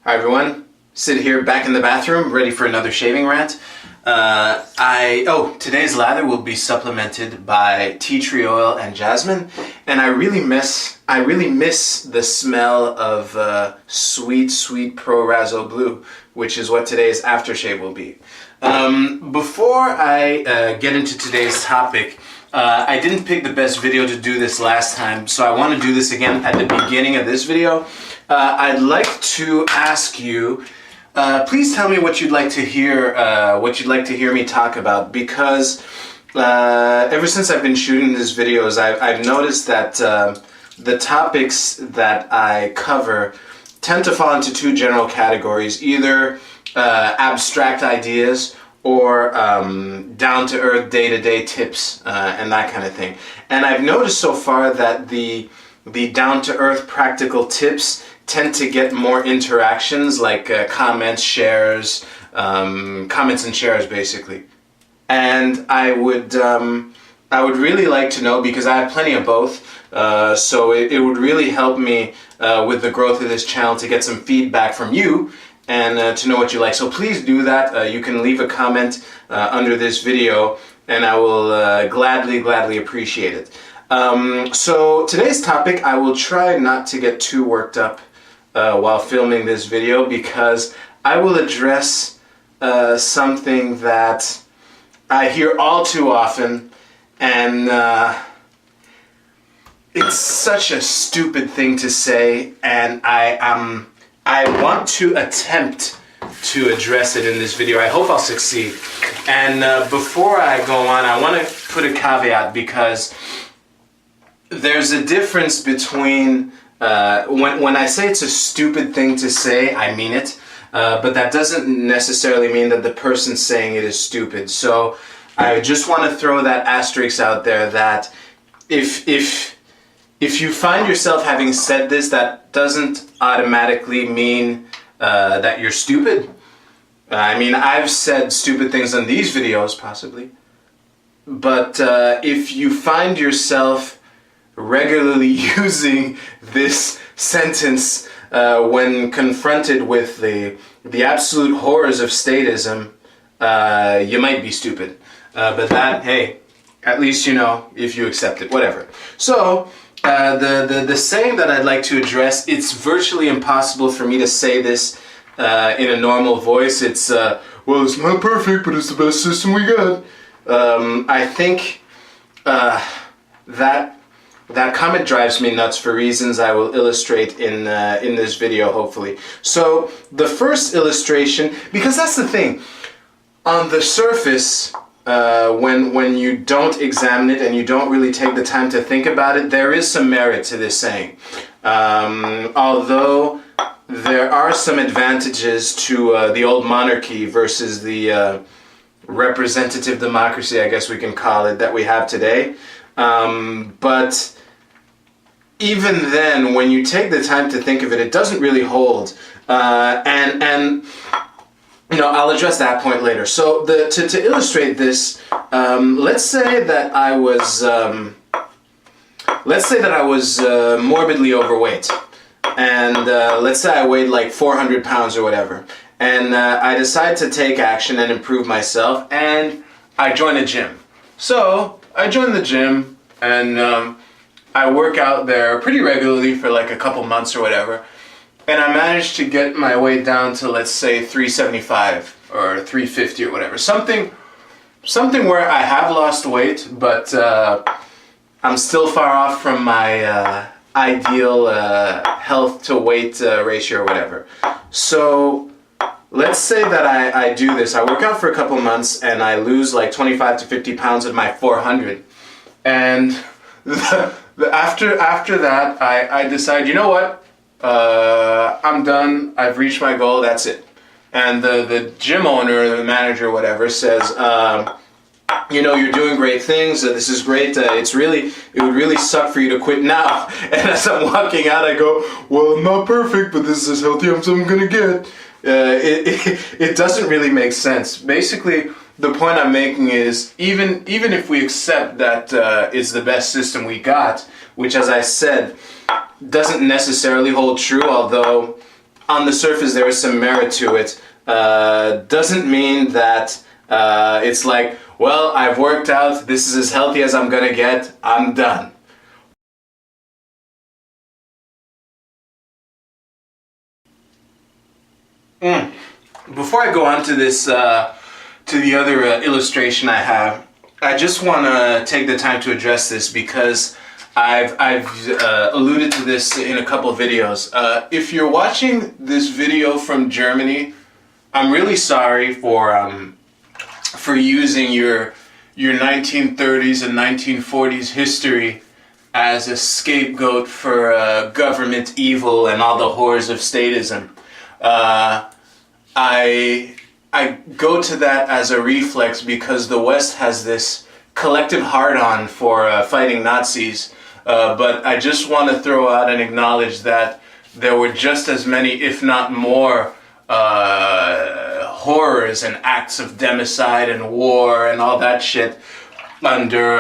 Hi everyone, Sid here back in the bathroom, ready for another shaving rant. Today's lather will be supplemented by tea tree oil and jasmine, and I really miss the smell of sweet Pro Razo Blue, which is what today's aftershave will be. Before I get into today's topic, I didn't pick the best video to do this last time, so I want to do this again at the beginning of this video. I'd like to ask you, please tell me what you'd like to hear me talk about, because ever since I've been shooting these videos, I've noticed that the topics that I cover tend to fall into two general categories, either abstract ideas or down-to-earth, day-to-day tips and that kind of thing. And I've noticed so far that the down-to-earth practical tips tend to get more interactions, like comments, shares, comments and shares basically. And I would really like to know, because I have plenty of both, so it would really help me with the growth of this channel to get some feedback from you and to know what you like. So please do that. You can leave a comment under this video and I will gladly appreciate it. So today's topic, I will try not to get too worked up while filming this video, because I will address something that I hear all too often, and it's such a stupid thing to say, and I want to attempt to address it in this video. I hope I'll succeed. And before I go on, I want to put a caveat, because there's a difference between when I say it's a stupid thing to say, I mean it, but that doesn't necessarily mean that the person saying it is stupid. So I just want to throw that asterisk out there, that if you find yourself having said this, that doesn't automatically mean that you're stupid. I mean, I've said stupid things on these videos, possibly, but if you find yourself regularly using this sentence when confronted with the absolute horrors of statism, you might be stupid. But that, hey, at least you know if you accept it, whatever. So the saying that I'd like to address, it's virtually impossible for me to say this in a normal voice. It's well, it's not perfect, but it's the best system we got. I think that comment drives me nuts for reasons I will illustrate in this video, hopefully. So the first illustration, because that's the thing, on the surface, when you don't examine it and you don't really take the time to think about it, there is some merit to this saying. Although there are some advantages to the old monarchy versus the representative democracy, I guess we can call it, that we have today. But even then, when you take the time to think of it, it doesn't really hold. And you know, I'll address that point later. So to illustrate this, let's say that I was morbidly overweight, and let's say I weighed like 400 pounds or whatever, and I decide to take action and improve myself, and I join a gym. So I join the gym, and I work out there pretty regularly for like a couple months or whatever, and I managed to get my weight down to, let's say, 375 or 350 or whatever. Something where I have lost weight, but I'm still far off from my ideal health to weight ratio or whatever. So let's say that I do this. I work out for a couple months and I lose like 25 to 50 pounds of my 400. And after that, I decide, you know what? I'm done. I've reached my goal. That's it. And the gym owner, the manager, whatever, says, you know, you're doing great things. This is great. It would really suck for you to quit now. And as I'm walking out, I go, well, I'm not perfect, but this is as healthy as I'm gonna get. It doesn't really make sense. Basically, the point I'm making is, even if we accept that it's the best system we got, which, as I said, doesn't necessarily hold true, although on the surface there is some merit to it, doesn't mean that it's like, well, I've worked out, this is as healthy as I'm gonna get, I'm done. Before I go on to this, to the other illustration I have, I just want to take the time to address this because I've alluded to this in a couple of videos. If you're watching this video from Germany, I'm really sorry for using your 1930s and 1940s history as a scapegoat for government evil and all the horrors of statism. I go to that as a reflex because the West has this collective hard-on for fighting Nazis, but I just want to throw out and acknowledge that there were just as many, if not more, horrors and acts of democide and war and all that shit under,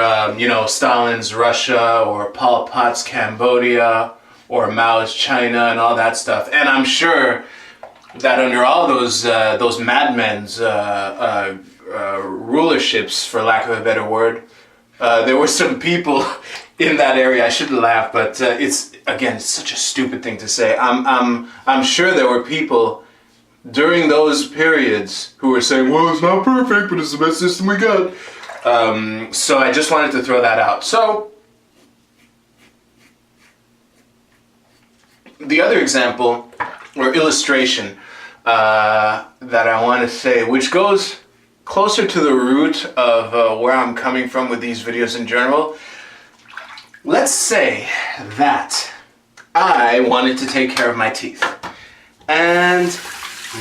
Stalin's Russia or Pol Pot's Cambodia or Mao's China and all that stuff. And I'm sure that under all those madmen's rulerships, for lack of a better word, there were some people in that area. I shouldn't laugh, but it's such a stupid thing to say. I'm sure there were people during those periods who were saying, well, it's not perfect, but it's the best system we got. So I just wanted to throw that out. So the other example or illustration that I want to say, which goes closer to the root of where I'm coming from with these videos in general. Let's say that I wanted to take care of my teeth, and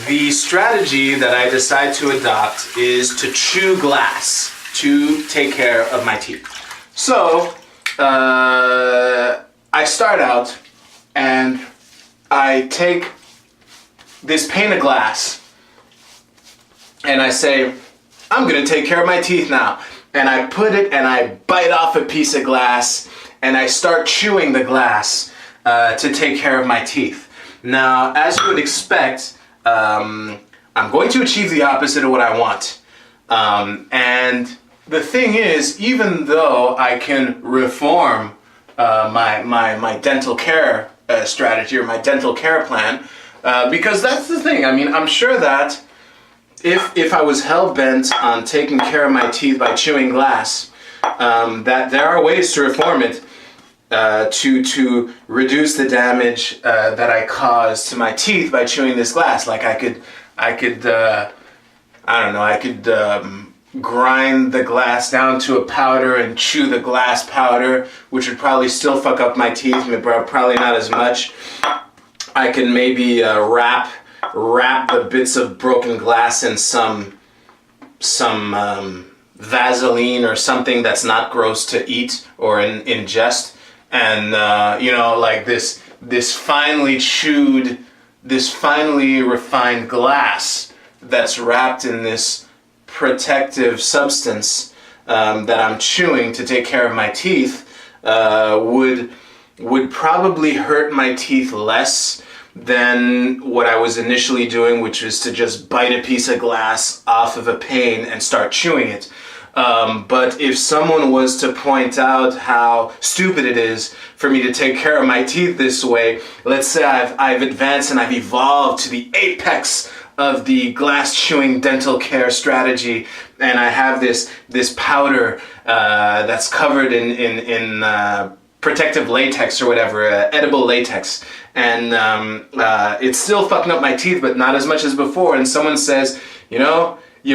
the strategy that I decide to adopt is to chew glass to take care of my teeth. So I start out and I take this pane of glass and I say, I'm gonna take care of my teeth now. And I put it and I bite off a piece of glass and I start chewing the glass to take care of my teeth. Now, as you would expect, I'm going to achieve the opposite of what I want. And the thing is, even though I can reform my dental care strategy or my dental care plan, because that's the thing. I mean, I'm sure that if I was hell-bent on taking care of my teeth by chewing glass, that there are ways to reform it to reduce the damage that I cause to my teeth by chewing this glass. Like I could grind the glass down to a powder and chew the glass powder, which would probably still fuck up my teeth, but probably not as much. I can maybe wrap the bits of broken glass in some Vaseline or something that's not gross to eat or ingest, and like this finely chewed, this finely refined glass that's wrapped in this protective substance that I'm chewing to take care of my teeth would probably hurt my teeth less than what I was initially doing, which was to just bite a piece of glass off of a pane and start chewing it. But if someone was to point out how stupid it is for me to take care of my teeth this way, let's say I've advanced and I've evolved to the apex of the glass chewing dental care strategy, and I have this powder that's covered in protective latex or whatever, edible latex, and it's still fucking up my teeth, but not as much as before. And someone says, you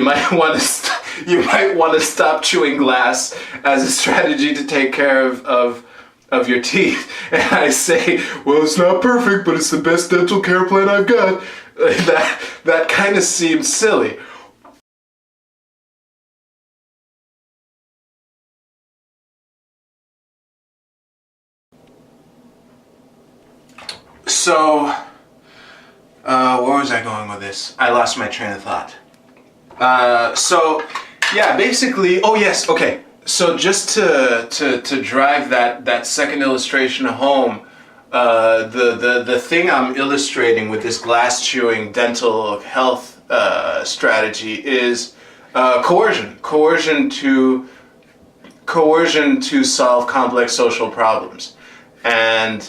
might want to stop chewing glass as a strategy to take care of your teeth. And I say, well, it's not perfect, but it's the best dental care plan I've got. That kind of seems silly. So, where was I going with this? I lost my train of thought. Basically, oh yes, okay. So just to drive that second illustration home, the thing I'm illustrating with this glass chewing dental health strategy is coercion. Coercion to solve complex social problems. And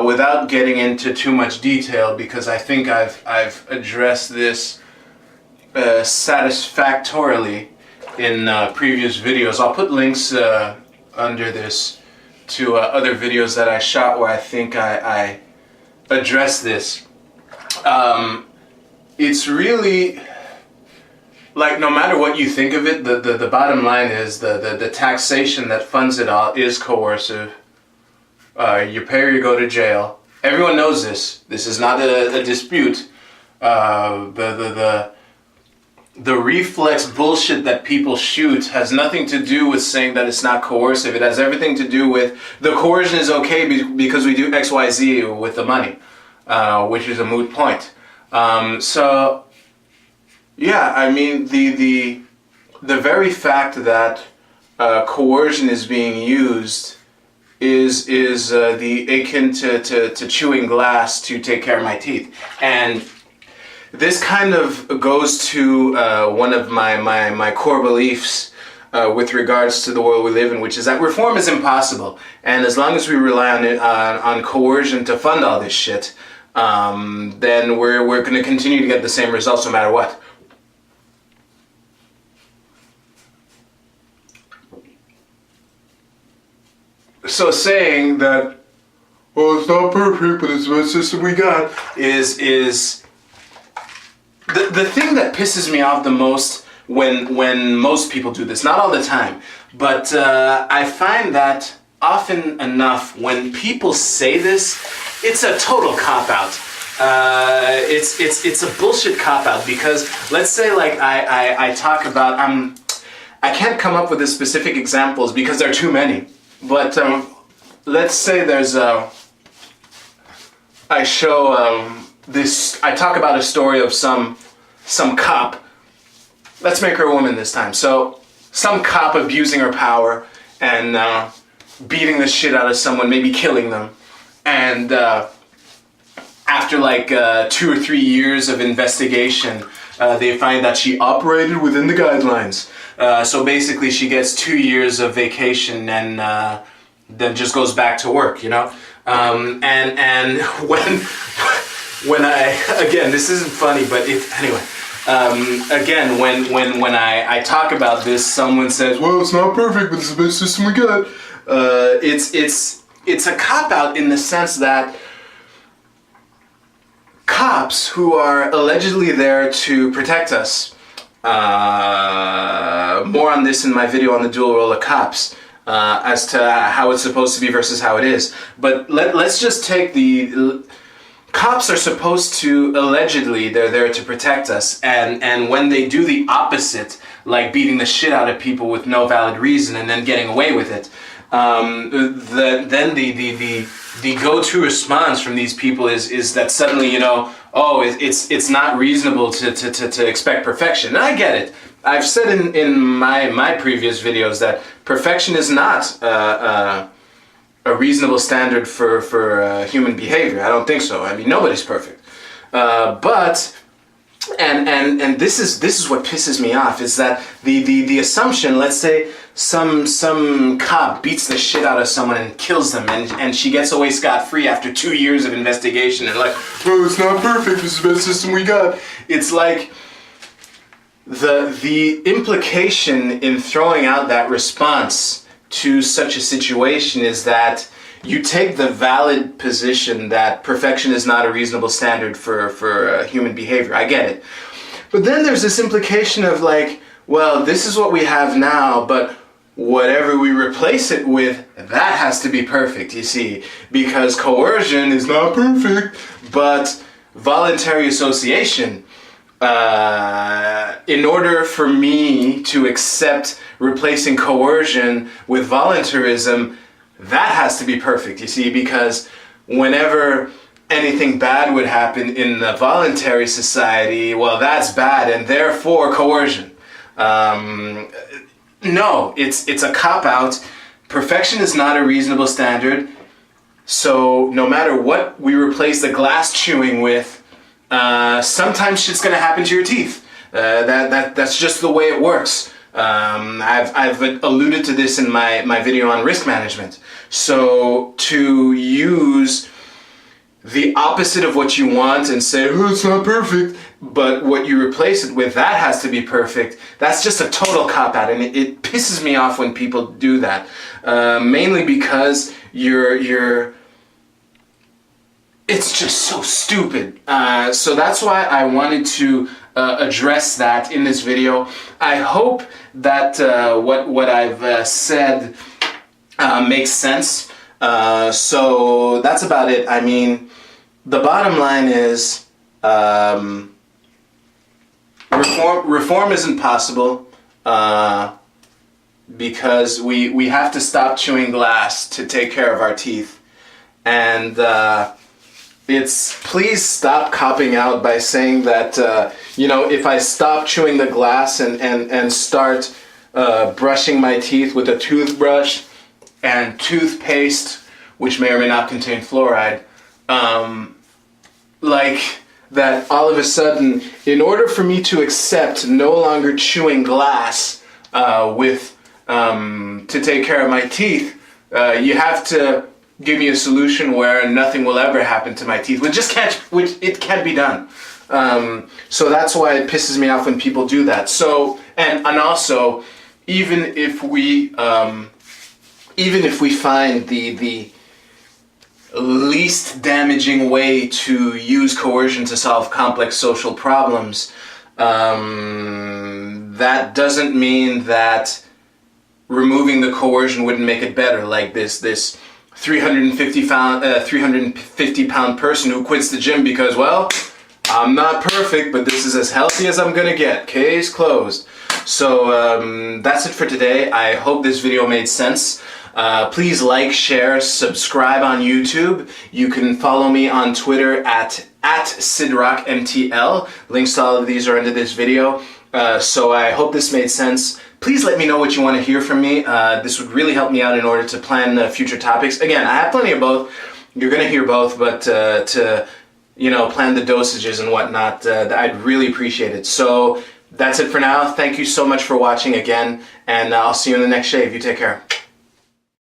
without getting into too much detail, because I think I've addressed this satisfactorily in previous videos. I'll put links under this to other videos that I shot where I think I address this. It's really, like, no matter what you think of it, the bottom line is the taxation that funds it all is coercive. You pay or you go to jail. Everyone knows this. This is not a dispute. The reflex bullshit that people shoot has nothing to do with saying that it's not coercive. It has everything to do with the coercion is okay because we do X, Y, Z with the money, which is a moot point. So, yeah, I mean, the very fact that coercion is being used is the akin to chewing glass to take care of my teeth. And this kind of goes to one of my core beliefs with regards to the world we live in, which is that reform is impossible. And as long as we rely on coercion to fund all this shit, then we're going to continue to get the same results no matter what. So saying that, well, it's not perfect, but it's the best system we got, is the thing that pisses me off the most when most people do this. Not all the time, but I find that often enough when people say this, it's a total cop-out. It's a bullshit cop-out, because let's say, like, I talk about, I can't come up with the specific examples because there are too many. But let's say there's I talk about a story of some cop. Let's make her a woman this time. So some cop abusing her power and beating the shit out of someone, maybe killing them. And after like 2 or 3 years of investigation, they find that she operated within the guidelines. So basically she gets 2 years of vacation and then just goes back to work, you know? And when I, again, this isn't funny, but anyway, again, when I talk about this, someone says, well, it's not perfect, but it's the best system we got. It's a cop-out in the sense that cops who are allegedly there to protect us, more on this in my video on the dual role of cops, as to how it's supposed to be versus how it is. But let's just take the cops are supposed to, allegedly, they're there to protect us, and when they do the opposite, like beating the shit out of people with no valid reason and then getting away with it, then the go-to response from these people is that suddenly, you know, oh, it's not reasonable to expect perfection. And I get it. I've said in my previous videos that perfection is not a reasonable standard for human behavior. I don't think so. I mean, nobody's perfect. But this is what pisses me off, is that the assumption, let's say some cop beats the shit out of someone and kills them, and she gets away scot-free after 2 years of investigation, and like, oh, it's not perfect, this is the best system we got. It's like the implication in throwing out that response to such a situation is that you take the valid position that perfection is not a reasonable standard for human behavior. I get it. But then there's this implication of like, well, this is what we have now, but whatever we replace it with, that has to be perfect, you see, because coercion is not perfect, but voluntary association, in order for me to accept replacing coercion with voluntarism, that has to be perfect, you see, because whenever anything bad would happen in the voluntary society, well, that's bad, and therefore coercion. No, it's a cop-out. Perfection is not a reasonable standard. So no matter what we replace the glass chewing with, sometimes shit's gonna happen to your teeth. That's just the way it works. I've alluded to this in my video on risk management. So to use the opposite of what you want and say, oh, it's not perfect, but what you replace it with, that has to be perfect, that's just a total cop-out, and it pisses me off when people do that. Mainly because it's just so stupid. So that's why I wanted to address that in this video. I hope that what I've said makes sense. So that's about it. I mean, the bottom line is reform isn't possible because we have to stop chewing glass to take care of our teeth. And please stop copping out by saying that, if I stop chewing the glass and start brushing my teeth with a toothbrush and toothpaste, which may or may not contain fluoride, like that all of a sudden, in order for me to accept no longer chewing glass to take care of my teeth, you have to give me a solution where nothing will ever happen to my teeth, which it can't be done. So that's why it pisses me off when people do that. So and also, even if we find the least damaging way to use coercion to solve complex social problems, that doesn't mean that removing the coercion wouldn't make it better. Like this 350 pound person who quits the gym because, well, I'm not perfect, but this is as healthy as I'm gonna get. Case closed. So that's it for today. I hope this video made sense. Please like, share, subscribe on YouTube. You can follow me on Twitter at SidRockMTL. Links to all of these are under this video. So I hope this made sense. Please let me know what you want to hear from me. This would really help me out in order to plan future topics. Again, I have plenty of both. You're going to hear both, but to plan the dosages and whatnot, I'd really appreciate it. So that's it for now. Thank you so much for watching again, and I'll see you in the next shave. You take care.